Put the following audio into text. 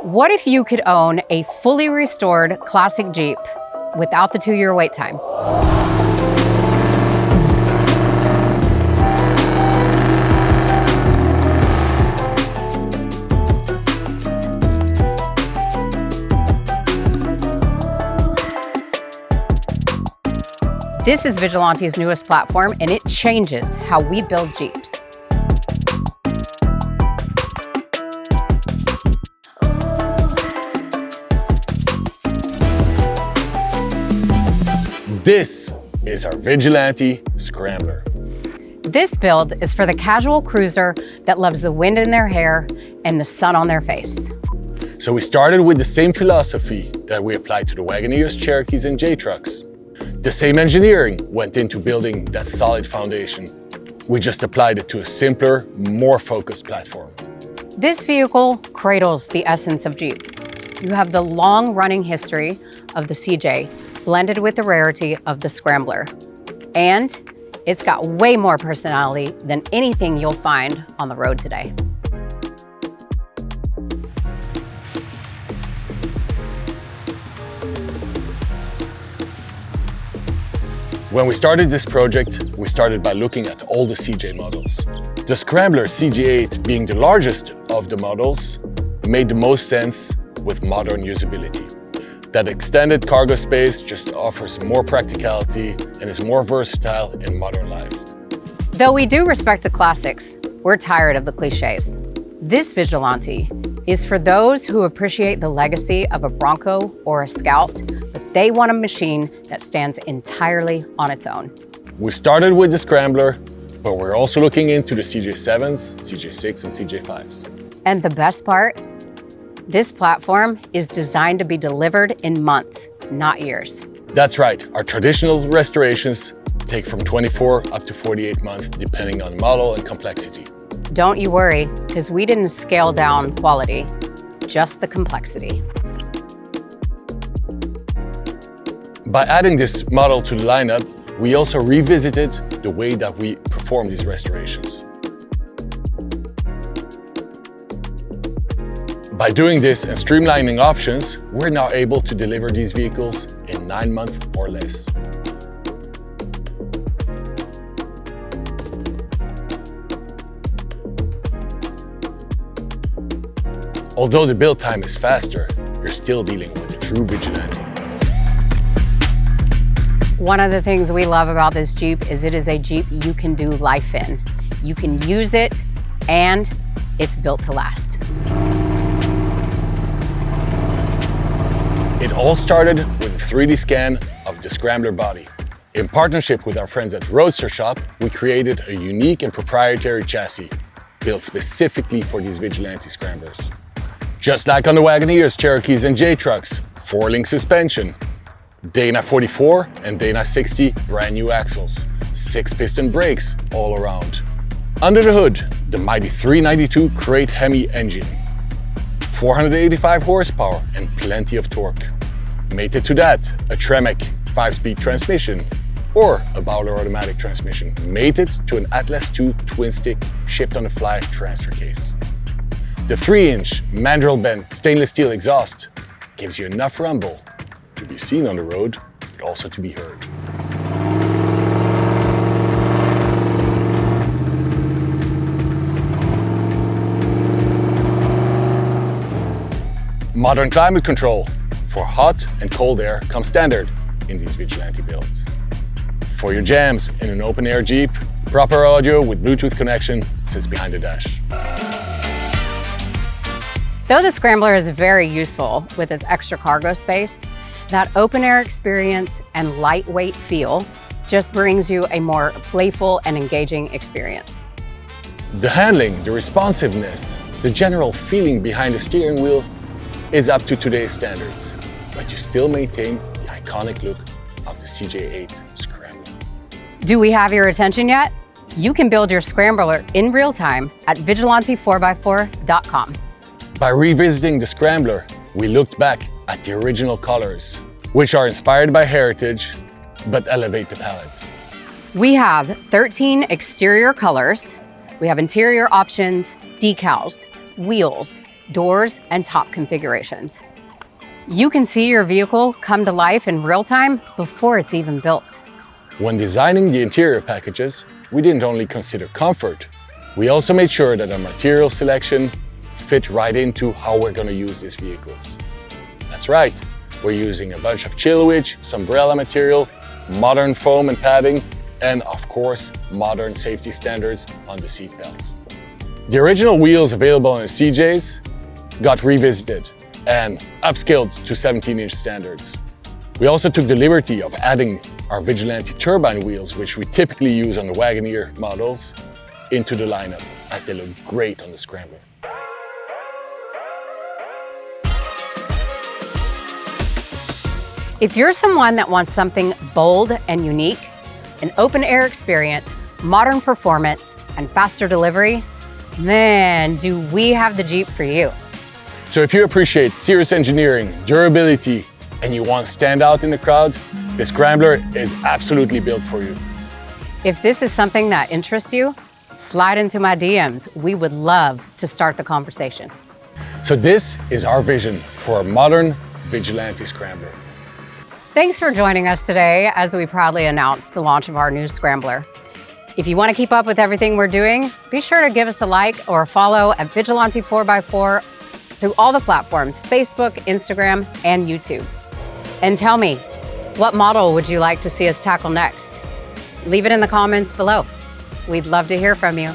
What if you could own a fully restored classic Jeep without the 2-year wait time? This is Vigilante's newest platform, and it changes how we build Jeeps. This is our Vigilante Scrambler. This build is for the casual cruiser that loves the wind in their hair and the sun on their face. So we started with the same philosophy that we applied to the Wagoneers, Cherokees, and J-Trucks. The same engineering went into building that solid foundation. We just applied it to a simpler, more focused platform. This vehicle cradles the essence of Jeep. You have the long-running history of the CJ blended with the rarity of the Scrambler. And it's got way more personality than anything you'll find on the road today. When we started this project, we started by looking at all the CJ models. The Scrambler CJ-8, being the largest of the models, made the most sense with modern usability. That extended cargo space just offers more practicality and is more versatile in modern life. Though we do respect the classics, we're tired of the cliches. This Vigilante is for those who appreciate the legacy of a Bronco or a Scout, but they want a machine that stands entirely on its own. We started with the Scrambler, but we're also looking into the CJ-7s, CJ-6, and CJ-5s. And the best part? This platform is designed to be delivered in months, not years. That's right. Our traditional restorations take from 24 up to 48 months, depending on model and complexity. Don't you worry, because we didn't scale down quality, just the complexity. By adding this model to the lineup, we also revisited the way that we perform these restorations. By doing this and streamlining options, we're now able to deliver these vehicles in 9 months or less. Although the build time is faster, you're still dealing with a true Vigilante. One of the things we love about this Jeep is it is a Jeep you can do life in. You can use it, and it's built to last. It all started with a 3D scan of the Scrambler body. In partnership with our friends at Roadster Shop, we created a unique and proprietary chassis built specifically for these Vigilante Scramblers. Just like on the Wagoneers, Cherokees, and J-Trucks, 4-link suspension, Dana 44 and Dana 60 brand new axles, 6-piston brakes all around. Under the hood, the mighty 392 crate HEMI engine, 485 horsepower and plenty of torque. Mated to that, a Tremec 5-speed transmission or a Bowler automatic transmission, mated to an Atlas II twin-stick shift-on-the-fly transfer case. The 3-inch mandrel bent stainless steel exhaust gives you enough rumble to be seen on the road, but also to be heard. Modern climate control for hot and cold air comes standard in these Vigilante builds. For your jams in an open-air Jeep, proper audio with Bluetooth connection sits behind the dash. Though the Scrambler is very useful with its extra cargo space, that open-air experience and lightweight feel just brings you a more playful and engaging experience. The handling, the responsiveness, the general feeling behind the steering wheel is up to today's standards, but you still maintain the iconic look of the CJ-8 Scrambler. Do we have your attention yet? You can build your Scrambler in real time at vigilante4x4.com. By revisiting the Scrambler, we looked back at the original colors, which are inspired by heritage, but elevate the palette. We have 13 exterior colors. We have interior options, decals, wheels, doors, and top configurations. You can see your vehicle come to life in real time before it's even built. When designing the interior packages, we didn't only consider comfort, we also made sure that our material selection fit right into how we're going to use these vehicles. That's right, we're using a bunch of chill witch, umbrella material, modern foam and padding, and of course, modern safety standards on the seat belts. The original wheels available on the CJs got revisited and upscaled to 17-inch standards. We also took the liberty of adding our Vigilante turbine wheels, which we typically use on the Wagoneer models, into the lineup, as they look great on the Scrambler. If you're someone that wants something bold and unique, an open-air experience, modern performance, and faster delivery, man, do we have the Jeep for you. So if you appreciate serious engineering, durability, and you want to stand out in the crowd, the Scrambler is absolutely built for you. If this is something that interests you, slide into my DMs. We would love to start the conversation. So this is our vision for a modern Vigilante Scrambler. Thanks for joining us today as we proudly announce the launch of our new Scrambler. If you want to keep up with everything we're doing, be sure to give us a like or a follow at Vigilante 4x4 through all the platforms, Facebook, Instagram, and YouTube. And tell me, what model would you like to see us tackle next? Leave it in the comments below. We'd love to hear from you.